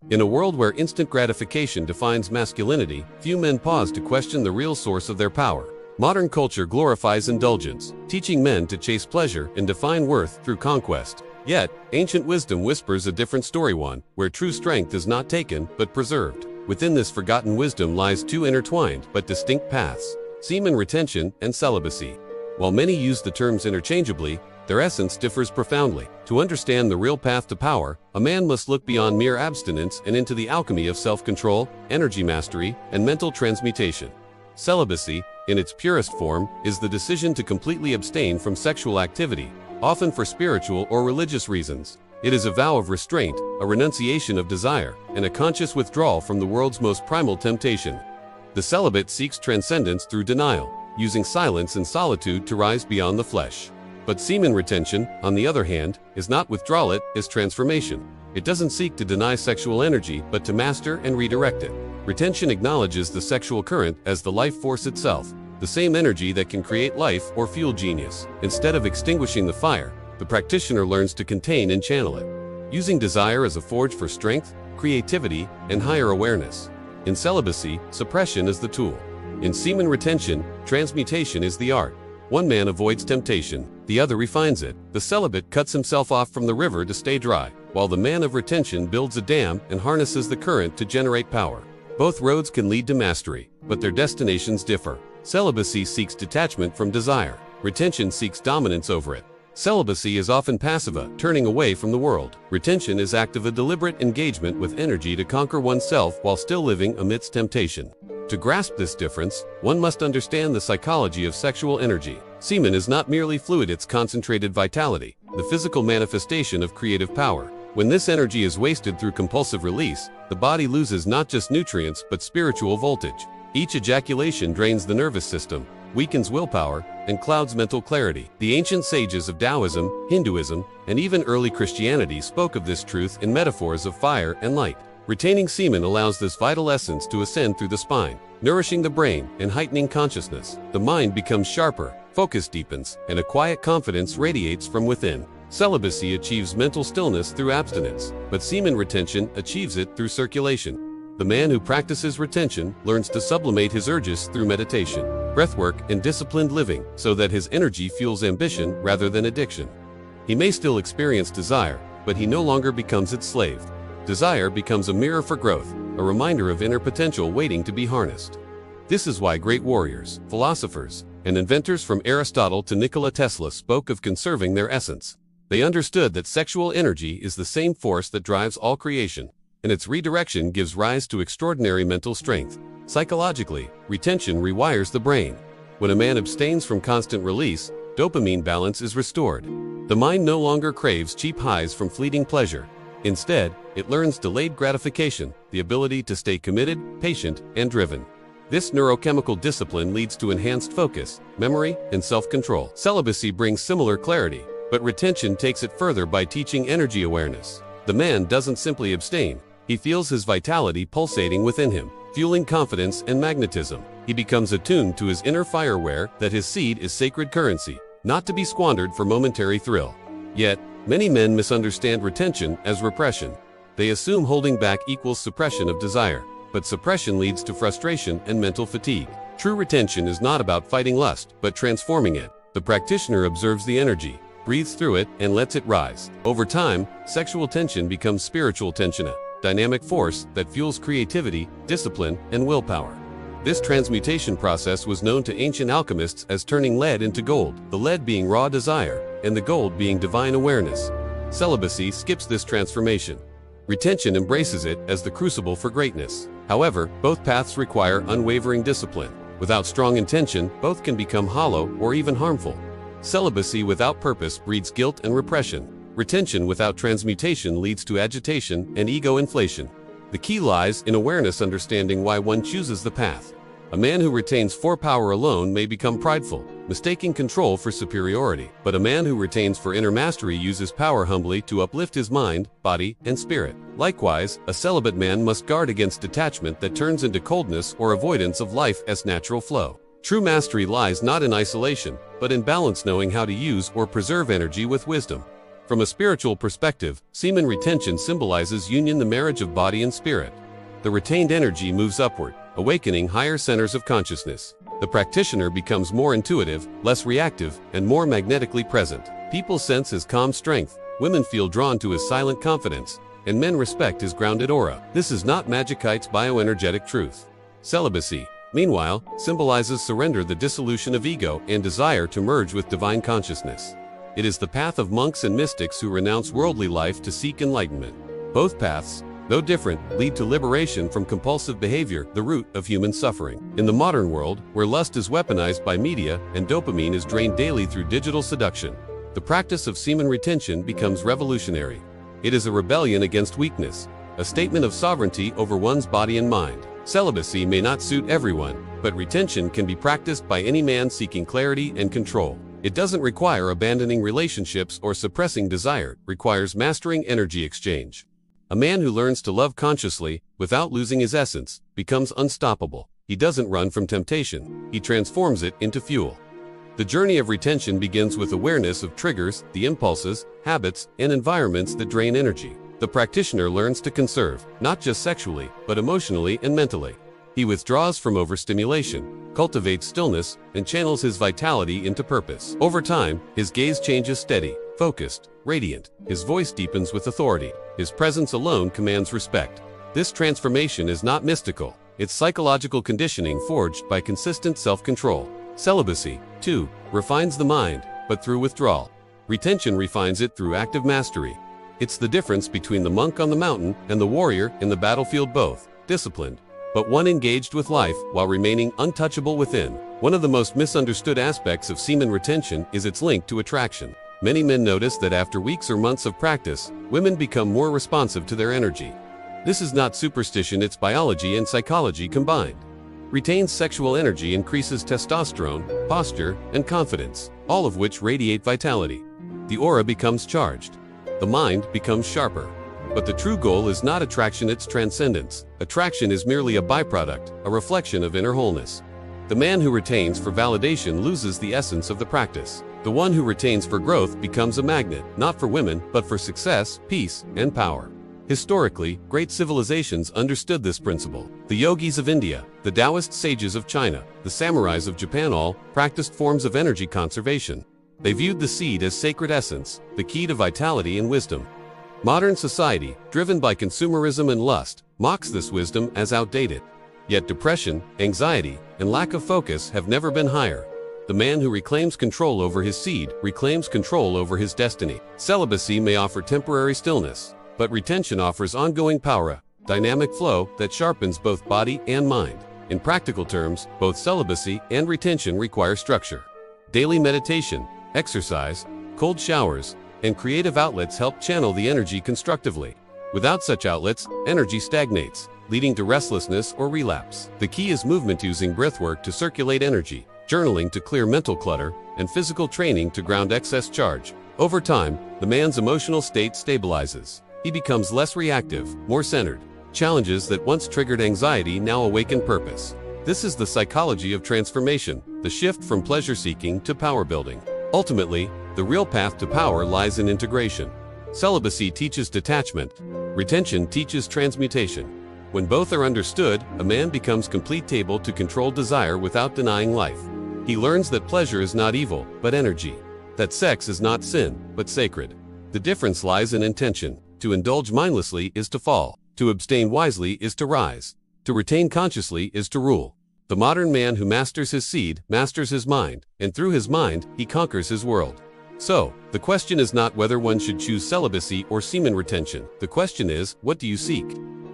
In a world where instant gratification defines masculinity, few men pause to question the real source of their power. Modern culture glorifies indulgence, teaching men to chase pleasure and define worth through conquest. Yet, ancient wisdom whispers a different story, one where true strength is not taken but preserved. Within this forgotten wisdom lies two intertwined but distinct paths: semen retention and celibacy. While many use the terms interchangeably, their essence differs profoundly. To understand the real path to power, a man must look beyond mere abstinence and into the alchemy of self-control, energy mastery, and mental transmutation. Celibacy, in its purest form, is the decision to completely abstain from sexual activity, often for spiritual or religious reasons. It is a vow of restraint, a renunciation of desire, and a conscious withdrawal from the world's most primal temptation. The celibate seeks transcendence through denial, using silence and solitude to rise beyond the flesh. But semen retention, on the other hand, is not withdrawal, it is transformation. It doesn't seek to deny sexual energy but to master and redirect it. Retention acknowledges the sexual current as the life force itself, the same energy that can create life or fuel genius. Instead of extinguishing the fire, the practitioner learns to contain and channel it, using desire as a forge for strength, creativity, and higher awareness. In celibacy, suppression is the tool. In semen retention, transmutation is the art. One man avoids temptation, the other refines it. The celibate cuts himself off from the river to stay dry, while the man of retention builds a dam and harnesses the current to generate power. Both roads can lead to mastery, but their destinations differ. Celibacy seeks detachment from desire. Retention seeks dominance over it. Celibacy is often passive, turning away from the world. Retention is active, a deliberate engagement with energy to conquer oneself while still living amidst temptation. To grasp this difference, one must understand the psychology of sexual energy. Semen is not merely fluid, it's concentrated vitality, the physical manifestation of creative power. When this energy is wasted through compulsive release, the body loses not just nutrients but spiritual voltage. Each ejaculation drains the nervous system, weakens willpower, and clouds mental clarity. The ancient sages of Taoism, Hinduism, and even early Christianity spoke of this truth in metaphors of fire and light. Retaining semen allows this vital essence to ascend through the spine, nourishing the brain and heightening consciousness. The mind becomes sharper, focus deepens, and a quiet confidence radiates from within. Celibacy achieves mental stillness through abstinence, but semen retention achieves it through circulation. The man who practices retention learns to sublimate his urges through meditation, breathwork, and disciplined living, so that his energy fuels ambition rather than addiction. He may still experience desire, but he no longer becomes its slave. Desire becomes a mirror for growth, a reminder of inner potential waiting to be harnessed. This is why great warriors, philosophers, and inventors from Aristotle to Nikola Tesla spoke of conserving their essence. They understood that sexual energy is the same force that drives all creation, and its redirection gives rise to extraordinary mental strength. Psychologically, retention rewires the brain. When a man abstains from constant release, dopamine balance is restored. The mind no longer craves cheap highs from fleeting pleasure. Instead, it learns delayed gratification, the ability to stay committed, patient, and driven. This neurochemical discipline leads to enhanced focus, memory, and self-control. Celibacy brings similar clarity, but retention takes it further by teaching energy awareness. The man doesn't simply abstain, he feels his vitality pulsating within him, fueling confidence and magnetism. He becomes attuned to his inner fireware, that his seed is sacred currency, not to be squandered for momentary thrill. Yet, many men misunderstand retention as repression. They assume holding back equals suppression of desire, but suppression leads to frustration and mental fatigue. True retention is not about fighting lust, but transforming it. The practitioner observes the energy, breathes through it, and lets it rise. Over time, sexual tension becomes spiritual tension, a dynamic force that fuels creativity, discipline, and willpower. This transmutation process was known to ancient alchemists as turning lead into gold, the lead being raw desire, and the gold being divine awareness. Celibacy skips this transformation. Retention embraces it as the crucible for greatness. However, both paths require unwavering discipline. Without strong intention, both can become hollow or even harmful. Celibacy without purpose breeds guilt and repression. Retention without transmutation leads to agitation and ego inflation. The key lies in awareness, understanding why one chooses the path. A man who retains for power alone may become prideful, mistaking control for superiority. But a man who retains for inner mastery uses power humbly to uplift his mind, body, and spirit. Likewise, a celibate man must guard against detachment that turns into coldness or avoidance of life's natural flow. True mastery lies not in isolation, but in balance, knowing how to use or preserve energy with wisdom. From a spiritual perspective, semen retention symbolizes union, the marriage of body and spirit. The retained energy moves upward, awakening higher centers of consciousness. The practitioner becomes more intuitive, less reactive, and more magnetically present. People sense his calm strength, women feel drawn to his silent confidence, and men respect his grounded aura. This is not Magikite's bioenergetic truth. Celibacy, meanwhile, symbolizes surrender, the dissolution of ego and desire to merge with divine consciousness. It is the path of monks and mystics who renounce worldly life to seek enlightenment. Both paths, though different, lead to liberation from compulsive behavior, the root of human suffering. In the modern world, where lust is weaponized by media and dopamine is drained daily through digital seduction, the practice of semen retention becomes revolutionary. It is a rebellion against weakness, a statement of sovereignty over one's body and mind. Celibacy may not suit everyone, but retention can be practiced by any man seeking clarity and control. It doesn't require abandoning relationships or suppressing desire, it requires mastering energy exchange. A man who learns to love consciously, without losing his essence, becomes unstoppable. He doesn't run from temptation, he transforms it into fuel. The journey of retention begins with awareness of triggers, the impulses, habits, and environments that drain energy. The practitioner learns to conserve, not just sexually, but emotionally and mentally. He withdraws from overstimulation, cultivates stillness, and channels his vitality into purpose. Over time, his gaze changes steady, focused, radiant. His voice deepens with authority. His presence alone commands respect. This transformation is not mystical. It's psychological conditioning forged by consistent self-control. Celibacy, too, refines the mind, but through withdrawal. Retention refines it through active mastery. It's the difference between the monk on the mountain and the warrior in the battlefield, both disciplined, but one engaged with life while remaining untouchable within. One of the most misunderstood aspects of semen retention is its link to attraction. Many men notice that after weeks or months of practice, women become more responsive to their energy. This is not superstition, it's biology and psychology combined. Retained sexual energy increases testosterone, posture, and confidence, all of which radiate vitality. The aura becomes charged. The mind becomes sharper. But the true goal is not attraction, it's transcendence. Attraction is merely a byproduct, a reflection of inner wholeness. The man who retains for validation loses the essence of the practice. The one who retains for growth becomes a magnet, not for women, but for success, peace, and power. Historically, great civilizations understood this principle. The yogis of India, the Taoist sages of China, the samurais of Japan all practiced forms of energy conservation. They viewed the seed as sacred essence, the key to vitality and wisdom. Modern society, driven by consumerism and lust, mocks this wisdom as outdated. Yet depression, anxiety, and lack of focus have never been higher. The man who reclaims control over his seed reclaims control over his destiny. Celibacy may offer temporary stillness, but retention offers ongoing power, dynamic flow that sharpens both body and mind. In practical terms, both celibacy and retention require structure. Daily meditation, exercise, cold showers, and creative outlets help channel the energy constructively. Without such outlets, energy stagnates, leading to restlessness or relapse. The key is movement, using breathwork to circulate energy, journaling to clear mental clutter, and physical training to ground excess charge. Over time, the man's emotional state stabilizes. He becomes less reactive, more centered. Challenges that once triggered anxiety now awaken purpose. This is the psychology of transformation, the shift from pleasure-seeking to power-building. Ultimately, the real path to power lies in integration. Celibacy teaches detachment. Retention teaches transmutation. When both are understood, a man becomes complete, able to control desire without denying life. He learns that pleasure is not evil, but energy. That sex is not sin, but sacred. The difference lies in intention. To indulge mindlessly is to fall. To abstain wisely is to rise. To retain consciously is to rule. The modern man who masters his seed masters his mind, and through his mind, he conquers his world. So, the question is not whether one should choose celibacy or semen retention. The question is, what do you seek?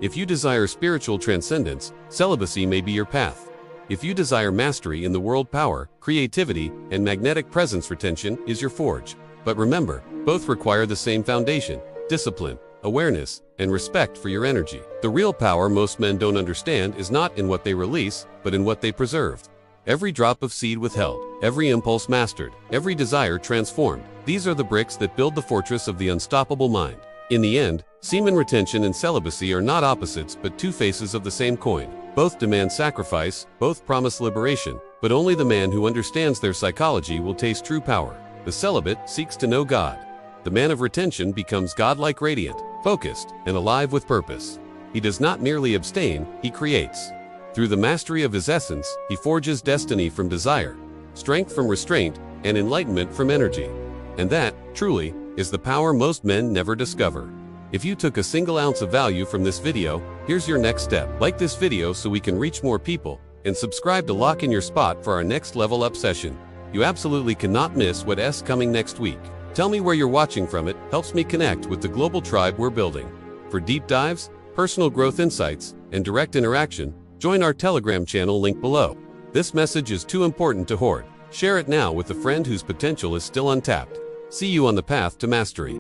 If you desire spiritual transcendence, celibacy may be your path. If you desire mastery in the world, power, creativity, and magnetic presence, retention is your forge. But remember, both require the same foundation: discipline, awareness, and respect for your energy. The real power most men don't understand is not in what they release, but in what they preserved. Every drop of seed withheld, every impulse mastered, every desire transformed. These are the bricks that build the fortress of the unstoppable mind. In the end, semen retention and celibacy are not opposites but two faces of the same coin. Both demand sacrifice, both promise liberation, but only the man who understands their psychology will taste true power. The celibate seeks to know God. The man of retention becomes godlike radiant, focused, and alive with purpose. He does not merely abstain, he creates. Through the mastery of his essence, he forges destiny from desire, strength from restraint, and enlightenment from energy. And that, truly, is the power most men never discover. If you took a single ounce of value from this video, here's your next step. Like this video so we can reach more people, and subscribe to lock in your spot for our next level up session. You absolutely cannot miss what's coming next week. Tell me where you're watching from. It helps me connect with the global tribe we're building. For deep dives, personal growth insights, and direct interaction, join our Telegram channel link below. This message is too important to hoard. Share it now with a friend whose potential is still untapped. See you on the path to mastery.